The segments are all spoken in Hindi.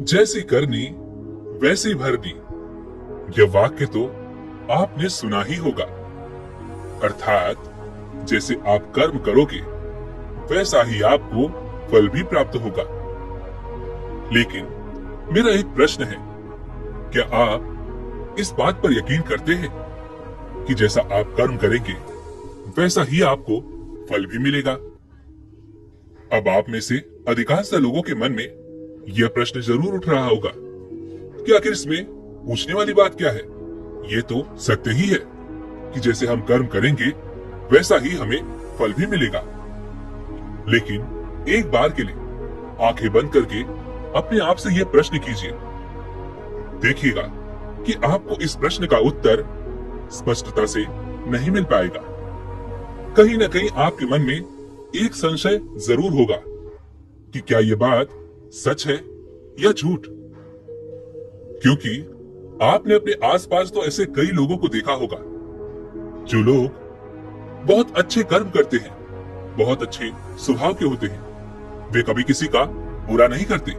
जैसी करनी वैसी भरनी, यह वाक्य तो आपने सुना ही होगा। अर्थात जैसे आप कर्म करोगे वैसा ही आपको फल भी प्राप्त होगा। लेकिन मेरा एक प्रश्न है, क्या आप इस बात पर यकीन करते हैं कि जैसा आप कर्म करेंगे वैसा ही आपको फल भी मिलेगा? अब आप में से अधिकांश लोगों के मन में यह प्रश्न जरूर उठ रहा होगा कि आखिर इसमें पूछने वाली बात क्या है? ये तो सत्य ही है कि जैसे हम कर्म करेंगे वैसा ही हमें फल भी मिलेगा। लेकिन एक बार के लिए आंखें बंद करके अपने आप से यह प्रश्न कीजिए। देखिएगा कि आपको इस प्रश्न का उत्तर स्पष्टता से नहीं मिल पाएगा। कहीं ना कहीं आपके मन में एक संशय जरूर होगा कि क्या यह बात सच है या झूठ। क्योंकि आपने अपने आसपास तो ऐसे कई लोगों को देखा होगा जो लोग बहुत अच्छे कर्म करते हैं, बहुत अच्छे स्वभाव के होते हैं, वे कभी किसी का बुरा नहीं करते,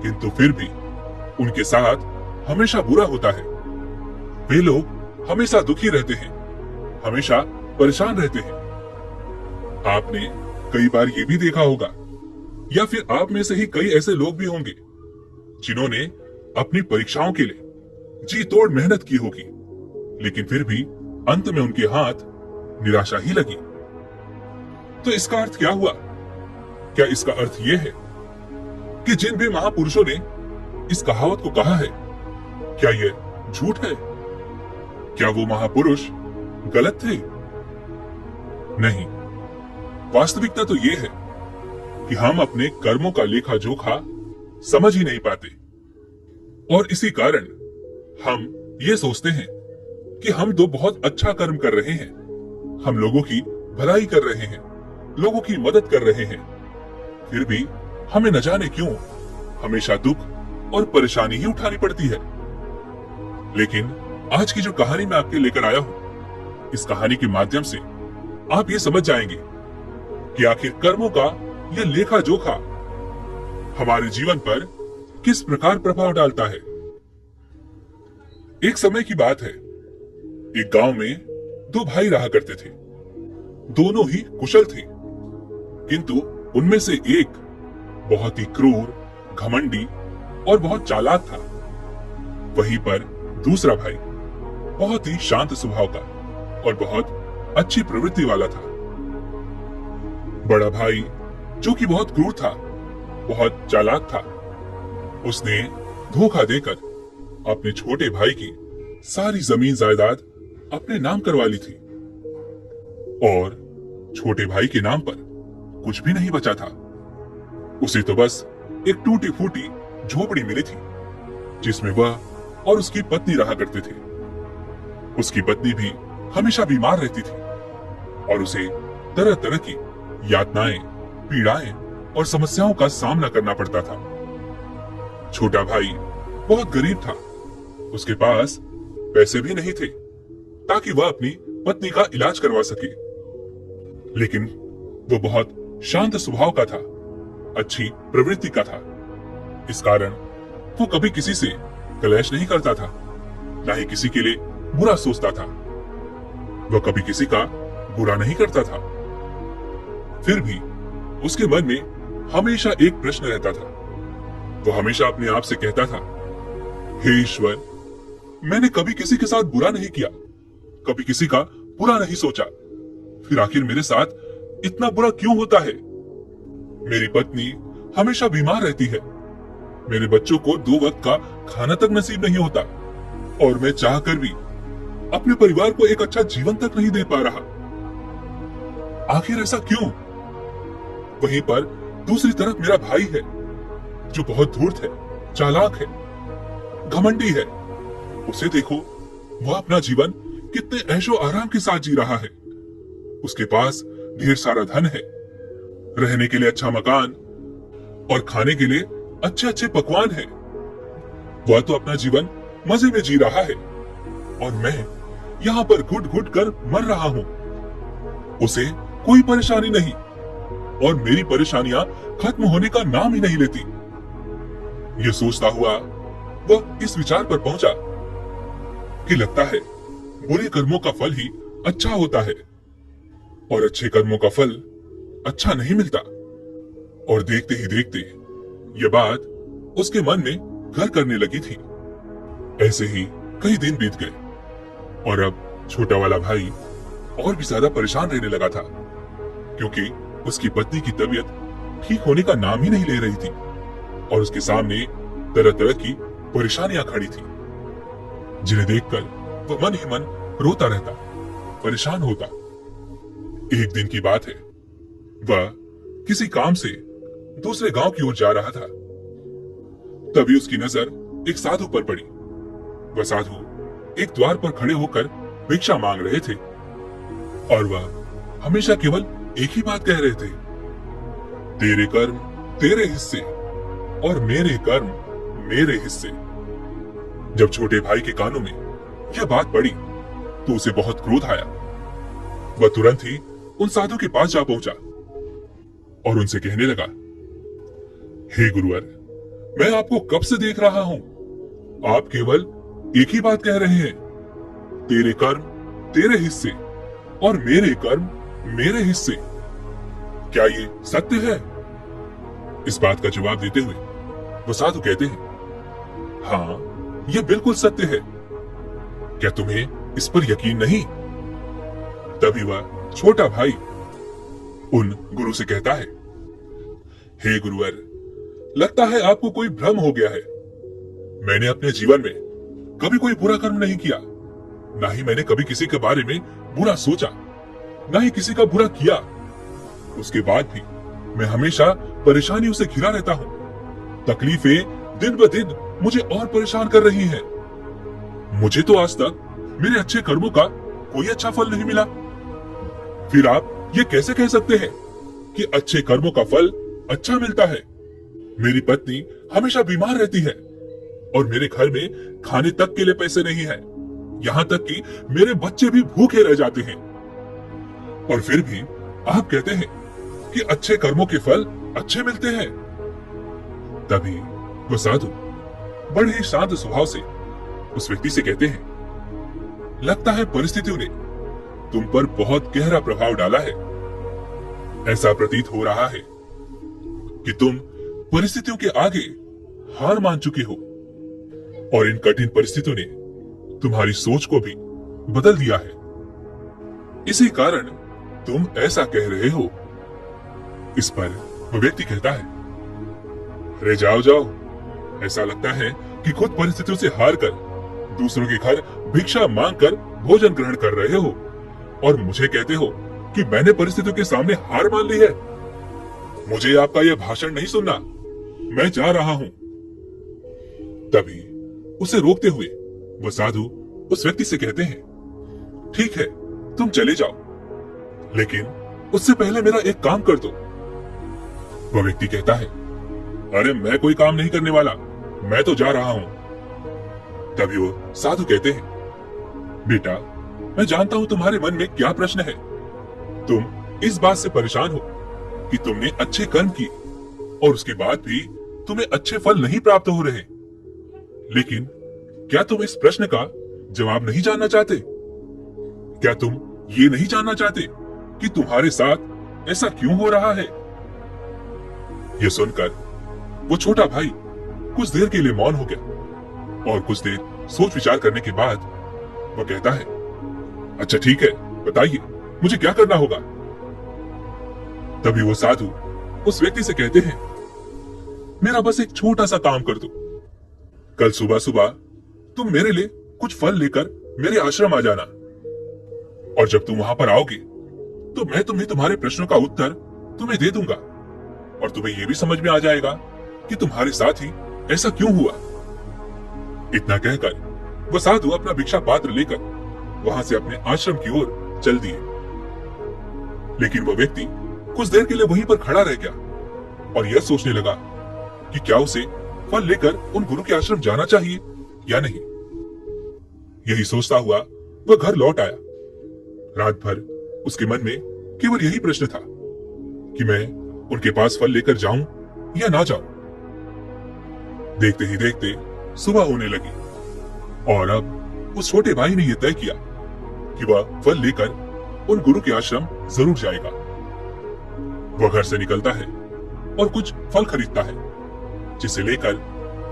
किंतु फिर भी उनके साथ हमेशा बुरा होता है। वे लोग हमेशा दुखी रहते हैं, हमेशा परेशान रहते हैं। आपने कई बार ये भी देखा होगा, या फिर आप में से ही कई ऐसे लोग भी होंगे जिन्होंने अपनी परीक्षाओं के लिए जी तोड़ मेहनत की होगी, लेकिन फिर भी अंत में उनके हाथ निराशा ही लगी। तो इसका अर्थ क्या हुआ? क्या इसका अर्थ यह है कि जिन भी महापुरुषों ने इस कहावत को कहा है, क्या यह झूठ है? क्या वो महापुरुष गलत थे? नहीं, वास्तविकता तो यह है कि हम अपने कर्मों का लेखा जोखा समझ ही नहीं पाते, और इसी कारण हम ये सोचते हैं कि हम तो बहुत अच्छा कर्म कर रहे हैं, हम लोगों की भलाई कर रहे हैं, लोगों की मदद कर रहे हैं, फिर भी हमें न जाने क्यों हमेशा दुख और परेशानी ही उठानी पड़ती है। लेकिन आज की जो कहानी मैं आपके लेकर आया हूं, इस कहानी के माध्यम से आप ये समझ जाएंगे कि आखिर कर्मों का यह लेखा जोखा हमारे जीवन पर किस प्रकार प्रभाव डालता है। एक समय की बात है, एक गांव में दो भाई रहा करते थे। दोनों ही कुशल थे, किंतु उनमें से एक बहुत ही क्रूर, घमंडी और बहुत चालाक था। वहीं पर दूसरा भाई बहुत ही शांत स्वभाव का और बहुत अच्छी प्रवृत्ति वाला था। बड़ा भाई, जो कि बहुत क्रूर था, बहुत चालाक था, उसने धोखा देकर अपने छोटे भाई की सारी जमीन जायदाद अपने नाम करवा ली थी, और छोटे भाई के नाम पर कुछ भी नहीं बचा था। उसे तो बस एक टूटी फूटी झोपड़ी मिली थी, जिसमें वह और उसकी पत्नी रहा करते थे। उसकी पत्नी भी हमेशा बीमार रहती थी और उसे तरह तरह की यातनाएं, पीड़ाएं और समस्याओं का सामना करना पड़ता था। छोटा भाई बहुत गरीब था, उसके पास पैसे भी नहीं थे ताकि वह अपनी पत्नी का इलाज करवा सके। लेकिन वो बहुत शांत स्वभाव का था, अच्छी प्रवृत्ति का था। इस कारण वो कभी किसी से कलेश नहीं करता था, ना ही किसी के लिए बुरा सोचता था। वह कभी किसी का बुरा नहीं करता था। फिर भी उसके मन में हमेशा एक प्रश्न रहता था। वो हमेशा अपने आप से कहता था, हे ईश्वर, मैंने कभी किसी के साथ बुरा नहीं किया, कभी किसी का बुरा नहीं सोचा, फिर आखिर मेरे साथ इतना बुरा क्यों होता है? मेरी पत्नी हमेशा बीमार रहती है, मेरे बच्चों को 2 वक्त का खाना तक नसीब नहीं होता, और मैं चाहकर भी अपने परिवार को एक अच्छा जीवन तक नहीं दे पा रहा। आखिर ऐसा क्यों? वहीं पर दूसरी तरफ मेरा भाई है, जो बहुत धूर्त है, चालाक है, घमंडी है। उसे देखो, वह अपना जीवन कितने ऐशो आराम के साथ जी रहा है। उसके पास ढेर सारा धन है, रहने के लिए अच्छा मकान और खाने के लिए अच्छे अच्छे पकवान है। वह तो अपना जीवन मजे में जी रहा है, और मैं यहाँ पर घुट घुट कर मर रहा हूँ। उसे कोई परेशानी नहीं, और मेरी परेशानियां खत्म होने का नाम ही नहीं लेती। ये सोचता हुआ वह इस विचार पर पहुंचा कि लगता है बुरे कर्मों का फल ही अच्छा होता है और अच्छे कर्मों का फल अच्छा नहीं मिलता। और देखते ही देखते यह बात उसके मन में घर करने लगी थी। ऐसे ही कई दिन बीत गए और अब छोटा वाला भाई और भी ज्यादा परेशान रहने लगा था, क्योंकि उसकी पत्नी की तबीयत ठीक होने का नाम ही नहीं ले रही थी और उसके सामने तरह तरह की परेशानियां खड़ी थी, जिन्हें देखकर वह मन ही मन रोता रहता, परेशान होता। एक दिन की बात है, वह किसी काम से दूसरे गांव की ओर जा रहा था। तभी उसकी नजर एक साधु पर पड़ी। वह साधु एक द्वार पर खड़े होकर भिक्षा मांग रहे थे और वह हमेशा केवल एक ही बात कह रहे थे, तेरे कर्म तेरे हिस्से और मेरे कर्म मेरे हिस्से। जब छोटे भाई के कानों में यह बात पड़ी तो उसे बहुत क्रोध आया। वह तुरंत ही उन साधु के पास जा पहुंचा और उनसे कहने लगा, हे गुरुवर, मैं आपको कब से देख रहा हूं, आप केवल एक ही बात कह रहे हैं, तेरे कर्म तेरे हिस्से और मेरे कर्म मेरे हिस्से। क्या ये सत्य है? इस बात का जवाब देते हुए वो साधु कहते हैं, हाँ, यह बिल्कुल सत्य है। क्या तुम्हें इस पर यकीन नहीं? तभी वह छोटा भाई उन गुरु से कहता है, हे गुरुवर, लगता है आपको कोई भ्रम हो गया है। मैंने अपने जीवन में कभी कोई बुरा कर्म नहीं किया, ना ही मैंने कभी किसी के बारे में बुरा सोचा, ना ही किसी का बुरा किया। उसके बाद भी मैं हमेशा परेशानियों से घिरा रहता हूँ। तकलीफें दिन ब दिन मुझे और परेशान कर रही हैं। मुझे तो आज तक मेरे अच्छे कर्मों का कोई अच्छा फल नहीं मिला। फिर आप ये कैसे कह सकते हैं कि अच्छे कर्मों का फल अच्छा मिलता है? मेरी पत्नी हमेशा बीमार रहती है और मेरे घर में खाने तक के लिए पैसे नहीं है। यहाँ तक कि मेरे बच्चे भी भूखे रह जाते हैं। और फिर भी आप कहते हैं कि अच्छे कर्मों के फल अच्छे मिलते हैं। तभी वो साधु बड़े ही शांत स्वभाव से उस व्यक्ति से कहते हैं, लगता है परिस्थितियों ने तुम पर बहुत गहरा प्रभाव डाला है। ऐसा प्रतीत हो रहा है कि तुम परिस्थितियों के आगे हार मान चुके हो और इन कठिन परिस्थितियों ने तुम्हारी सोच को भी बदल दिया है। इसी कारण तुम ऐसा कह रहे हो। इस पर वह व्यक्ति कहता है, अरे जाओ जाओ, ऐसा लगता है कि खुद परिस्थितियों से हार कर दूसरों के घर भिक्षा मांगकर भोजन ग्रहण कर रहे हो और मुझे कहते हो कि मैंने परिस्थितियों के सामने हार मान ली है। मुझे आपका यह भाषण नहीं सुनना, मैं जा रहा हूं। तभी उसे रोकते हुए वह साधु उस व्यक्ति से कहते हैं, ठीक है, तुम चले जाओ, लेकिन उससे पहले मेरा एक काम कर दो। वह व्यक्ति कहता है, अरे मैं कोई काम नहीं करने वाला, मैं तो जा रहा हूं। तभी वो साधु कहते हैं, बेटा, मैं जानता हूं तुम्हारे मन में क्या प्रश्न है। तुम इस बात से परेशान हो कि तुमने अच्छे कर्म किए और उसके बाद भी तुम्हें अच्छे फल नहीं प्राप्त हो रहे। लेकिन क्या तुम इस प्रश्न का जवाब नहीं जानना चाहते? क्या तुम ये नहीं जानना चाहते कि तुम्हारे साथ ऐसा क्यों हो रहा है? यह सुनकर वो छोटा भाई कुछ देर के लिए मौन हो गया और कुछ देर सोच विचार करने के बाद वो कहता है, अच्छा ठीक है, बताइए मुझे क्या करना होगा? तभी वो साधु उस व्यक्ति से कहते हैं, मेरा बस एक छोटा सा काम कर दो। कल सुबह सुबह तुम मेरे लिए कुछ फल लेकर मेरे आश्रम आ जाना और जब तुम वहां पर आओगे तो मैं तुम्हें तुम्हारे प्रश्नों का उत्तर तुम्हें दे दूंगा और तुम्हें यह भी समझ में आ जाएगा कि तुम्हारे साथ ही ऐसा क्यों हुआ। इतना कहकर वह साधु अपना भिक्षा पात्र लेकर वहां से अपने आश्रम की ओर चल दिए। लेकिन वह व्यक्ति कुछ देर के लिए वहीं पर खड़ा रह गया और यह सोचने लगा कि क्या उसे फल लेकर उन गुरु के आश्रम जाना चाहिए या नहीं। यही सोचता हुआ वह घर लौट आया। रात भर उसके मन में केवल यही प्रश्न था कि मैं उनके पास फल लेकर जाऊं या ना जाऊं। देखते ही देखते सुबह होने लगी और अब उस छोटे भाई ने यह तय किया कि वह फल लेकर उन गुरु के आश्रम जरूर जाएगा। वह घर से निकलता है और कुछ फल खरीदता है, जिसे लेकर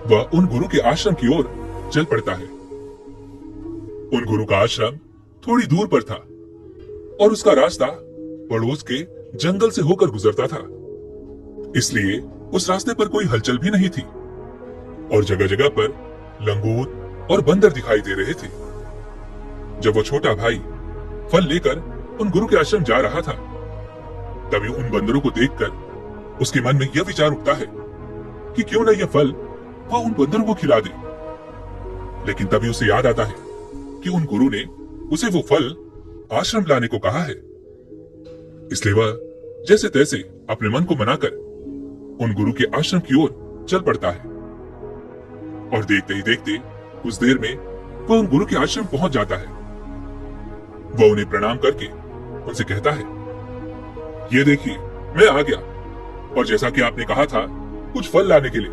वह उन गुरु के आश्रम की ओर चल पड़ता है। उन गुरु का आश्रम थोड़ी दूर पर था और उसका रास्ता पड़ोस के जंगल से होकर गुजरता था, इसलिए उस रास्ते पर कोई हलचल भी नहीं थी और जगह जगह पर लंगूर और बंदर दिखाई दे रहे थे। जब वो छोटा भाई फल लेकर उन गुरु के आश्रम जा रहा था, तभी उन बंदरों को देखकर उसके मन में यह विचार उठता है कि क्यों न यह फल वह उन बंदरों को खिला दे। लेकिन तभी उसे याद आता है कि उन गुरु ने उसे वो फल आश्रम लाने को कहा है, इसलिए वह जैसे तैसे अपने मन को मनाकर उन गुरु के आश्रम की ओर चल पड़ता है। और देखते ही देखते कुछ देर में वह उन गुरु के आश्रम पहुंच जाता है। वह उन्हें प्रणाम करके उनसे कहता है, ये देखिए, मैं आ गया और जैसा कि आपने कहा था कुछ फल लाने के लिए,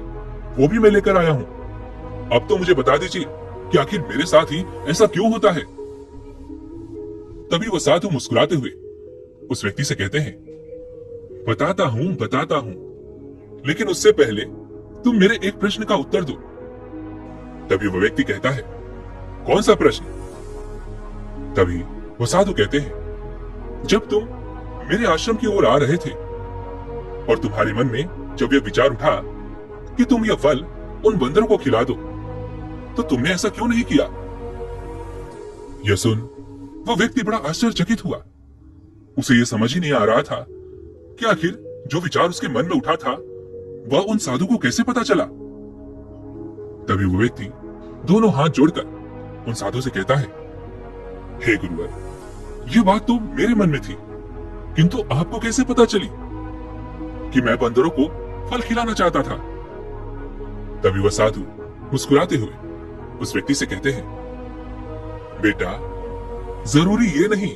वो भी मैं लेकर आया हूं। अब तो मुझे बता दीजिए कि आखिर मेरे साथ ही ऐसा क्यों होता है। तभी वो साधु मुस्कुराते हुए उस व्यक्ति से कहते हैं, बताता हूं, लेकिन उससे पहले तुम मेरे एक प्रश्न का उत्तर दो। तभी वो व्यक्ति कहता है, कौन सा प्रश्न? तभी वो साधु कहते हैं, जब तुम मेरे आश्रम की ओर आ रहे थे और तुम्हारे मन में जब यह विचार उठा कि तुम यह फल उन बंदरों को खिला दो, तो तुमने ऐसा क्यों नहीं किया? यह सुन वह व्यक्ति बड़ा आश्चर्यचकित हुआ। उसे यह समझ ही नहीं आ रहा था कि आखिर जो विचार उसके मन में उठा था वह उन साधु को कैसे पता चला। तभी वो व्यक्ति दोनों हाथ जोड़कर उन साधु से कहता है, हे गुरुवर, यह बात तो मेरे मन में थी, किंतु आपको कैसे पता चली कि मैं बंदरों को फल खिलाना चाहता था? तभी वह साधु मुस्कुराते हुए उस व्यक्ति से कहते हैं, बेटा, जरूरी ये नहीं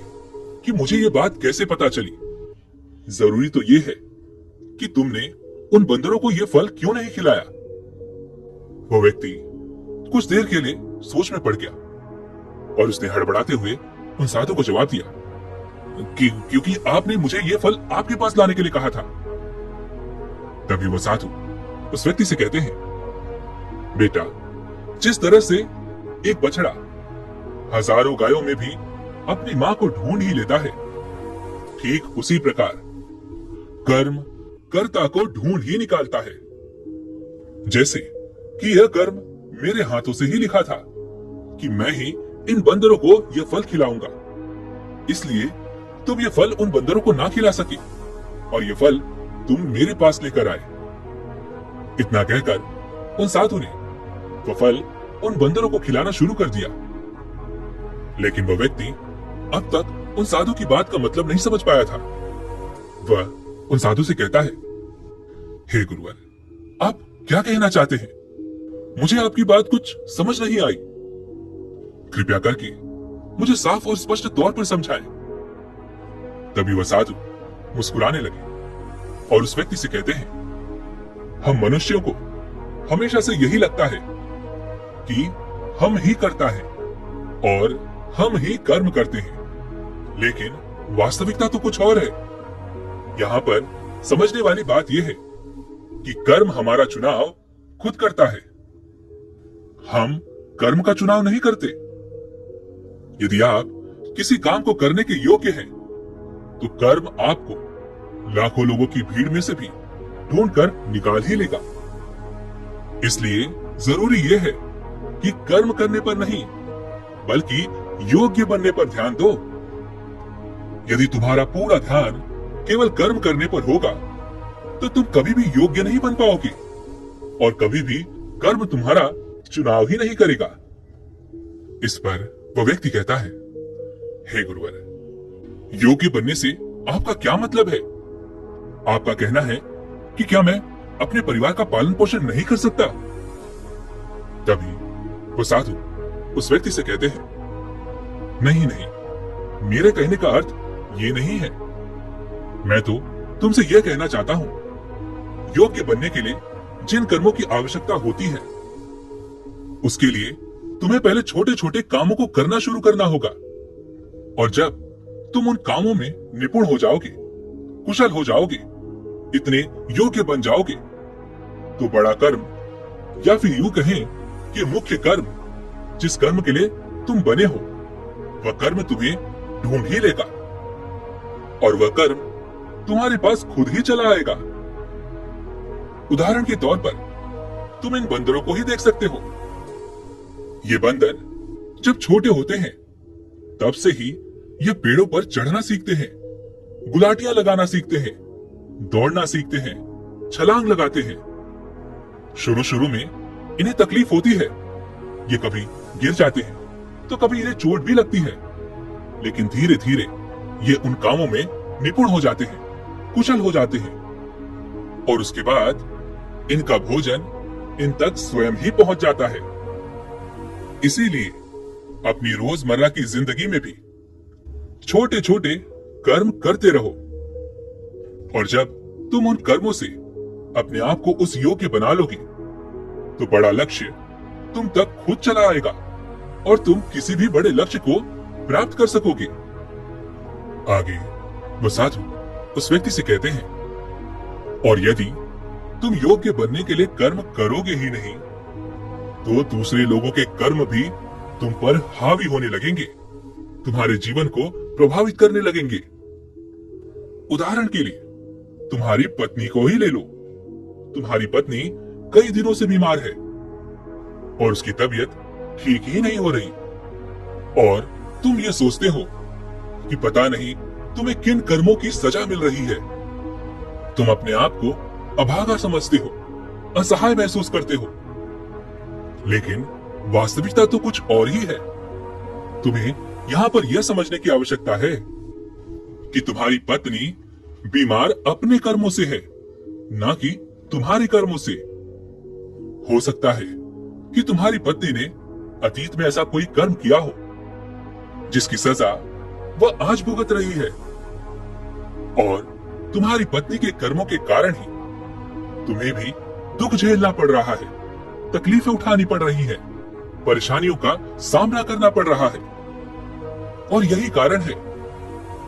कि मुझे ये बात कैसे पता चली, जरूरी तो ये है कि तुमने उन बंदरों को ये फल क्यों नहीं खिलाया। वो व्यक्ति कुछ देर के लिए सोच में पड़ गया और उसने हड़बड़ाते हुए उन साधु को जवाब दिया क्योंकि आपने मुझे ये फल आपके पास लाने के लिए कहा था। तभी वो साधु उस व्यक्ति से कहते हैं, बेटा, जिस तरह से एक बछड़ा हजारों गायों में भी अपनी मां को ढूंढ ही लेता है, ठीक उसी प्रकार कर्म कर्ता को ढूंढ ही निकालता है। जैसे कि यह कर्म मेरे हाथों से ही लिखा था कि मैं ही इन बंदरों को यह फल खिलाऊंगा, इसलिए तुम यह फल उन बंदरों को ना खिला सके और यह फल तुम मेरे पास लेकर आए। इतना कहकर उन साधु ने वह फल उन बंदरों को खिलाना शुरू कर दिया। लेकिन वह व्यक्ति अब तक उन साधु की बात का मतलब नहीं समझ पाया था। वह उन साधु से कहता है, हे गुरुवर, आप क्या कहना चाहते हैं? मुझे आपकी बात कुछ समझ नहीं आई। कृपया करके मुझे साफ और स्पष्ट तौर पर समझाएं। तभी वह साधु मुस्कुराने लगे और उस व्यक्ति से कहते हैं, हम मनुष्यों को हमेशा से यही लगता है कि हम ही कर्ता है और हम ही कर्म करते हैं, लेकिन वास्तविकता तो कुछ और है। यहाँ पर समझने वाली बात यह है कि कर्म हमारा चुनाव खुद करता है, हम कर्म का चुनाव नहीं करते। यदि आप किसी काम को करने के योग्य हैं, तो कर्म आपको लाखों लोगों की भीड़ में से भी ढूंढकर निकाल ही लेगा। इसलिए जरूरी यह है कि कर्म करने पर नहीं, बल्कि योग्य बनने पर ध्यान दो। यदि तुम्हारा पूरा ध्यान केवल कर्म करने पर होगा, तो तुम कभी भी योग्य नहीं बन पाओगे और कभी भी कर्म तुम्हारा चुनाव ही नहीं करेगा। इस पर वह व्यक्ति कहता है, हे गुरुवर, योग्य बनने से आपका क्या मतलब है? आपका कहना है कि क्या मैं अपने परिवार का पालन पोषण नहीं कर सकता? तभी वो साधु उस व्यक्ति से कहते हैं, नहीं नहीं, मेरे कहने का अर्थ ये नहीं है। मैं तो तुमसे यह कहना चाहता हूं, योग्य बनने के लिए जिन कर्मों की आवश्यकता होती है, उसके लिए तुम्हें पहले छोटे छोटे कामों को करना शुरू करना होगा। और जब तुम उन कामों में निपुण हो जाओगे, कुशल हो जाओगे, इतने योग्य बन जाओगे, तो बड़ा कर्म, या फिर यूं कहें कि मुख्य कर्म, जिस कर्म के लिए तुम बने हो, वह कर्म तुम्हें ढूंढ ही लेगा और वह कर्म तुम्हारे पास खुद ही चला आएगा। उदाहरण के तौर पर तुम इन बंदरों को ही देख सकते हो। ये बंदर जब छोटे होते हैं तब से ही ये पेड़ों पर चढ़ना सीखते हैं, गुलाटियां लगाना सीखते हैं, दौड़ना सीखते हैं, छलांग लगाते हैं। शुरू शुरू में इन्हें तकलीफ होती है, ये कभी गिर जाते हैं तो कभी इन्हें चोट भी लगती है, लेकिन धीरे धीरे ये उन कामों में निपुण हो जाते हैं, कुशल हो जाते हैं और उसके बाद इनका भोजन इन तक स्वयं ही पहुंच जाता है। इसीलिए अपनी रोजमर्रा की जिंदगी में भी छोटे छोटे कर्म करते रहो और जब तुम उन कर्मों से अपने आप को उस योग्य बना लोगे तो बड़ा लक्ष्य तुम तक खुद चला आएगा और तुम किसी भी बड़े लक्ष्य को प्राप्त कर सकोगे। आगे वो साधु उस व्यक्ति से कहते हैं, और यदि तुम योग्य बनने के लिए कर्म करोगे ही नहीं तो दूसरे लोगों के कर्म भी तुम पर हावी होने लगेंगे, तुम्हारे जीवन को प्रभावित करने लगेंगे। उदाहरण के लिए तुम्हारी पत्नी को ही ले लो। तुम्हारी पत्नी कई दिनों से बीमार है और उसकी तबीयत ठीक ही नहीं हो रही और तुम ये सोचते हो कि पता नहीं तुम्हें किन कर्मों की सजा मिल रही है। तुम अपने आप को अभागा समझते हो, असहाय महसूस करते हो, लेकिन वास्तविकता तो कुछ और ही है। तुम्हें यहाँ पर यह समझने की आवश्यकता है कि तुम्हारी पत्नी बीमार अपने कर्मों से है, ना कि तुम्हारे कर्मों से। हो सकता है कि तुम्हारी पत्नी ने अतीत में ऐसा कोई कर्म किया हो जिसकी सजा वह आज भुगत रही है और तुम्हारी पत्नी के कर्मों के कारण ही तुम्हें भी दुख झेलना पड़ रहा है, तकलीफें उठानी पड़ रही है, परेशानियों का सामना करना पड़ रहा है। और यही कारण है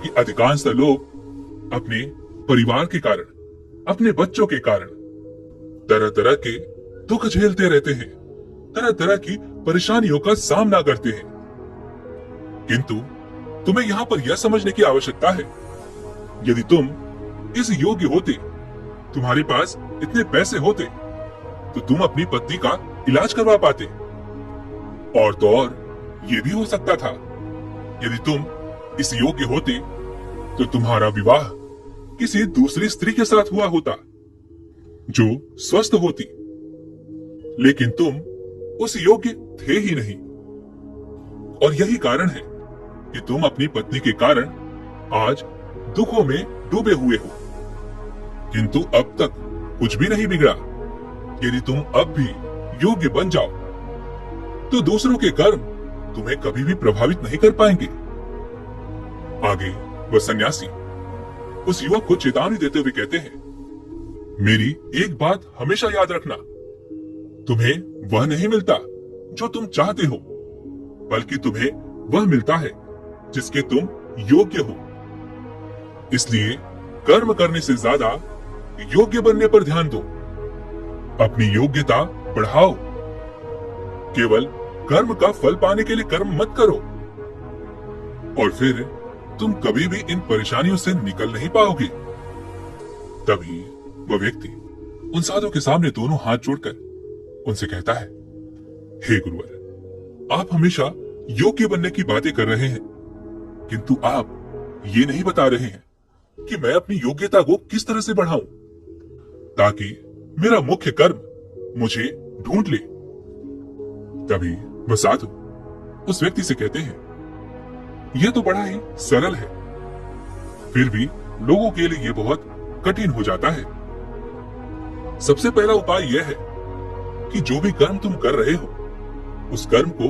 कि अधिकांश लोग अपने परिवार के कारण, अपने बच्चों के कारण तरह तरह के दुख झेलते रहते हैं, तरह तरह की परेशानियों का सामना करते हैं। किंतु तुम्हें यहाँ पर यह समझने की आवश्यकता है, यदि तुम इस योग्य होते, तुम्हारे पास इतने पैसे होते, तो तुम अपनी पत्नी का इलाज करवा पाते। और तो और ये भी हो सकता था, यदि तुम इस योग्य होते तो तुम्हारा विवाह किसी दूसरी स्त्री के साथ हुआ होता जो स्वस्थ होती, लेकिन तुम उस योग्य थे ही नहीं। और यही कारण है कि तुम अपनी पत्नी के कारण आज दुखों में डूबे हुए हो। किंतु अब तक कुछ भी नहीं बिगड़ा। यदि तुम अब भी योग्य बन जाओ तो दूसरों के कर्म तुम्हें कभी भी प्रभावित नहीं कर पाएंगे। आगे वह सन्यासी उस युवक को चेतावनी देते हुए कहते हैं, मेरी एक बात हमेशा याद रखना, तुम्हें वह नहीं मिलता जो तुम चाहते हो, बल्कि तुम्हें वह मिलता है जिसके तुम योग्य हो। इसलिए कर्म करने से ज्यादा योग्य बनने पर ध्यान दो, अपनी योग्यता बढ़ाओ। केवल कर्म का फल पाने के लिए कर्म मत करो और फिर तुम कभी भी इन परेशानियों से निकल नहीं पाओगे। तभी वह व्यक्ति उन साधुओं के सामने दोनों हाथ जोड़कर उनसे कहता है, हे गुरुवर, आप हमेशा योग्य बनने की बातें कर रहे हैं, किंतु आप ये नहीं बता रहे हैं कि मैं अपनी योग्यता को किस तरह से बढ़ाऊं ताकि मेरा मुख्य कर्म मुझे ढूंढ ले। तभी वह साधु उस व्यक्ति से कहते हैं, यह तो बड़ा ही सरल है, फिर भी लोगों के लिए यह बहुत कठिन हो जाता है। सबसे पहला उपाय यह है कि जो भी कर्म तुम कर रहे हो उस कर्म को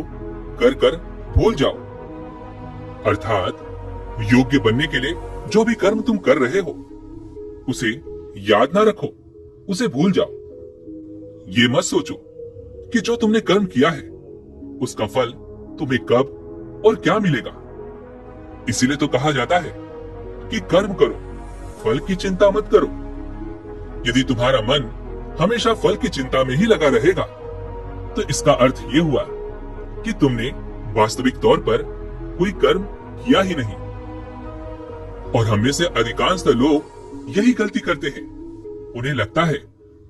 कर कर भूल जाओ। अर्थात योग्य बनने के लिए जो भी कर्म तुम कर रहे हो उसे याद ना रखो, उसे भूल जाओ। ये मत सोचो कि जो तुमने कर्म किया है उसका फल तुम्हें कब और क्या मिलेगा। इसीलिए तो कहा जाता है कि कर्म करो, फल की चिंता मत करो। यदि तुम्हारा मन हमेशा फल की चिंता में ही लगा रहेगा तो इसका अर्थ ये हुआ कि तुमने वास्तविक तौर पर कोई कर्म किया ही नहीं। और हम में से अधिकांश लोग यही गलती करते हैं। उन्हें लगता है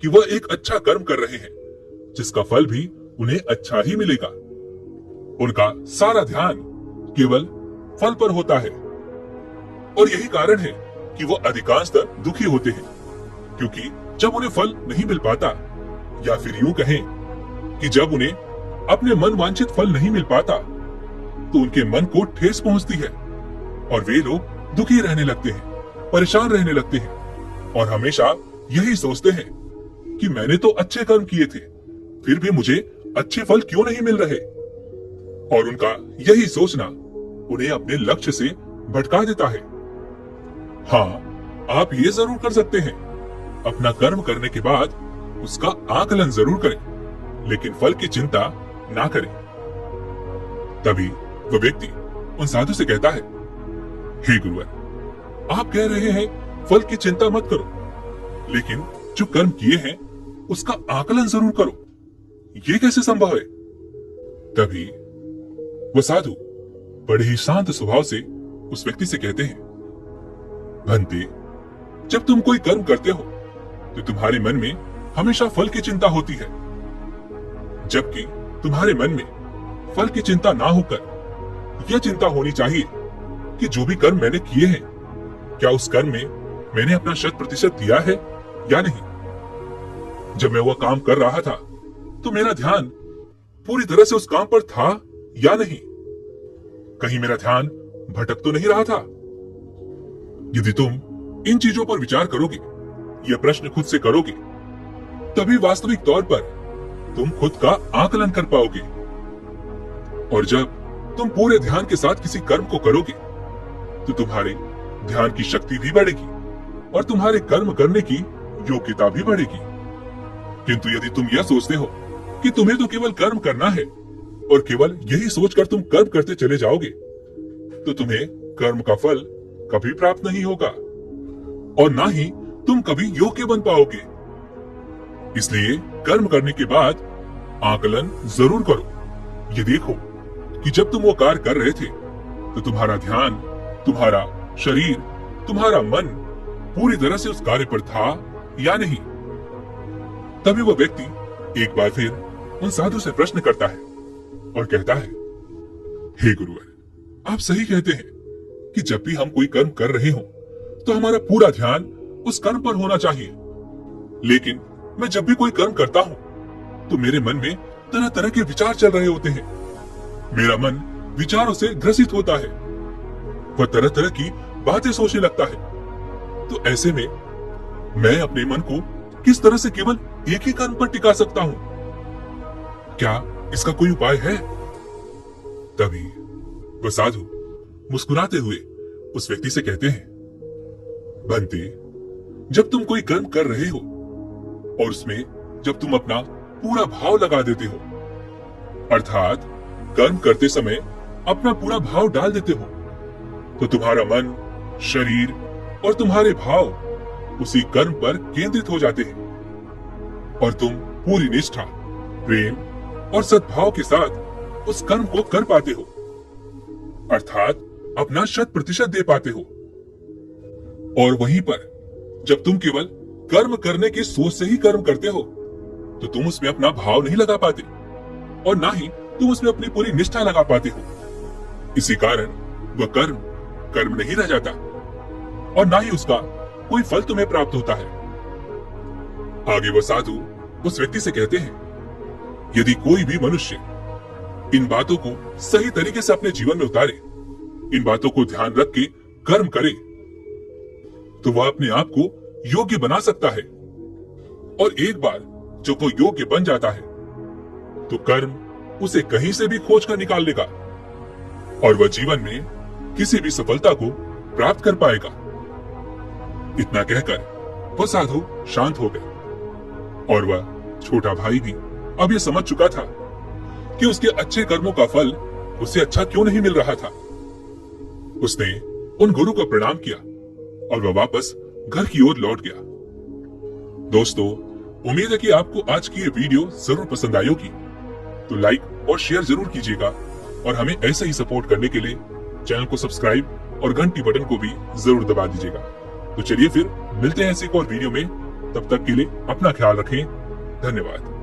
कि वह एक अच्छा कर्म कर रहे हैं जिसका फल भी उन्हें अच्छा ही मिलेगा। उनका सारा ध्यान केवल फल पर होता है और यही कारण है कि वो अधिकांशतः दुखी होते हैं, क्योंकि जब उन्हें फल नहीं मिल पाता, या फिर यूं कहें कि जब उन्हें अपने मन वांछित फल नहीं मिल पाता तो उनके मन को ठेस पहुंचती है और वे लोग दुखी रहने लगते हैं, परेशान रहने लगते हैं और हमेशा यही सोचते हैं कि मैंने तो अच्छे कर्म किए थे, फिर भी मुझे अच्छे फल क्यों नहीं मिल रहे। और उनका यही सोचना उन्हें अपने लक्ष्य से भटका देता है। हाँ, आप ये जरूर कर सकते हैं, अपना कर्म करने के बाद उसका आकलन जरूर करें, लेकिन फल की चिंता ना करें। तभी वह व्यक्ति उन साधु से कहता है, हे गुरुवर, आप कह रहे हैं फल की चिंता मत करो, लेकिन जो कर्म किए हैं उसका आकलन जरूर करो, ये कैसे संभव है। तभी वह साधु बड़े ही शांत स्वभाव से उस व्यक्ति से कहते हैं, भंते, जब तुम कोई कर्म करते हो तो तुम्हारे मन में हमेशा फल की चिंता होती है, जबकि तुम्हारे मन में फल की चिंता ना होकर यह चिंता होनी चाहिए कि जो भी कर्म मैंने किए हैं, क्या उस कर्म में मैंने अपना 100% दिया है या नहीं। जब मैं वह काम कर रहा था तो मेरा ध्यान पूरी तरह से उस काम पर था या नहीं, कहीं मेरा ध्यान भटक तो नहीं रहा था। यदि तुम इन चीजों पर विचार करोगे, यह प्रश्न खुद से करोगे, तभी वास्तविक तौर पर तुम खुद का आकलन कर पाओगे। और जब तुम पूरे ध्यान के साथ किसी कर्म को करोगे तो तुम्हारे ध्यान की शक्ति भी बढ़ेगी और तुम्हारे कर्म करने की योग्यता भी बढ़ेगी। किंतु यदि तुम यह सोचते हो कि तुम्हें तो केवल कर्म करना है और केवल यही सोचकर तुम कर्म करते चले जाओगे, तो तुम्हें कर्म का फल कभी प्राप्त नहीं होगा और ना ही तुम कभी योग्य बन पाओगे। इसलिए कर्म करने के बाद आकलन जरूर करो। ये देखो कि जब तुम वो कार्य कर रहे थे तो तुम्हारा ध्यान, तुम्हारा शरीर, तुम्हारा मन पूरी तरह से उस कार्य पर था या नहीं। तभी वो व्यक्ति एक बार फिर उन साधु से प्रश्न करता है और कहता है, हे गुरुवर, आप सही कहते हैं कि जब भी हम कोई कर्म कर रहे हो तो हमारा पूरा ध्यान उस कर्म पर होना चाहिए, लेकिन मैं जब भी कोई कर्म करता हूं तो मेरे मन में तरह तरह के विचार चल रहे होते हैं। मेरा मन विचारों से ग्रसित होता है, वह तरह तरह की बातें सोचने लगता है। तो ऐसे में मैं अपने मन को किस तरह से केवल एक ही कर्म पर टिका सकता हूं? क्या इसका कोई उपाय है? तभी वह साधु मुस्कुराते हुए उस व्यक्ति से कहते हैं, भंते, जब तुम कोई कर्म कर रहे हो और उसमें जब तुम अपना पूरा भाव लगा देते हो, अर्थात कर्म करते समय अपना पूरा भाव डाल देते हो, तो तुम्हारा मन, शरीर और तुम्हारे भाव उसी कर्म पर केंद्रित हो जाते हैं और तुम पूरी निष्ठा, प्रेम और सद्भाव के साथ उस कर्म को कर पाते हो, अर्थात अपना 100% दे पाते हो। और वहीं पर जब तुम केवल कर्म करने की सोच से ही कर्म करते हो तो तुम उसमें अपना भाव नहीं लगा पाते और ना ही तुम उसमें अपनी पूरी निष्ठा लगा पाते हो। इसी कारण वह कर्म कर्म नहीं रह जाता और ना ही उसका कोई फल तुम्हें प्राप्त होता है। आगे वह साधु उस व्यक्ति से कहते हैं, यदि कोई भी मनुष्य इन बातों को सही तरीके से अपने जीवन में उतारे, इन बातों को ध्यान रख के कर्म करे, तो वह अपने आप को योग्य बना सकता है। और एक बार जब वो योग्य बन जाता है तो कर्म उसे कहीं से भी खोज कर निकाल लेगा और वह जीवन में किसी भी सफलता को प्राप्त कर पाएगा। इतना कहकर वह साधु शांत हो गए और वह छोटा भाई भी अब ये समझ चुका था कि उसके अच्छे कर्मों का फल उसे अच्छा क्यों नहीं मिल रहा था। उसने उन गुरु को प्रणाम किया और वह वापस घर की ओर लौट गया। दोस्तों, उम्मीद है कि आपको आज की ये वीडियो जरूर पसंद आई होगी, तो लाइक और शेयर जरूर कीजिएगा और हमें ऐसे ही सपोर्ट करने के लिए चैनल को सब्सक्राइब और घंटी बटन को भी जरूर दबा दीजिएगा। तो चलिए फिर मिलते हैं ऐसे एक और वीडियो में, तब तक के लिए अपना ख्याल रखें। धन्यवाद।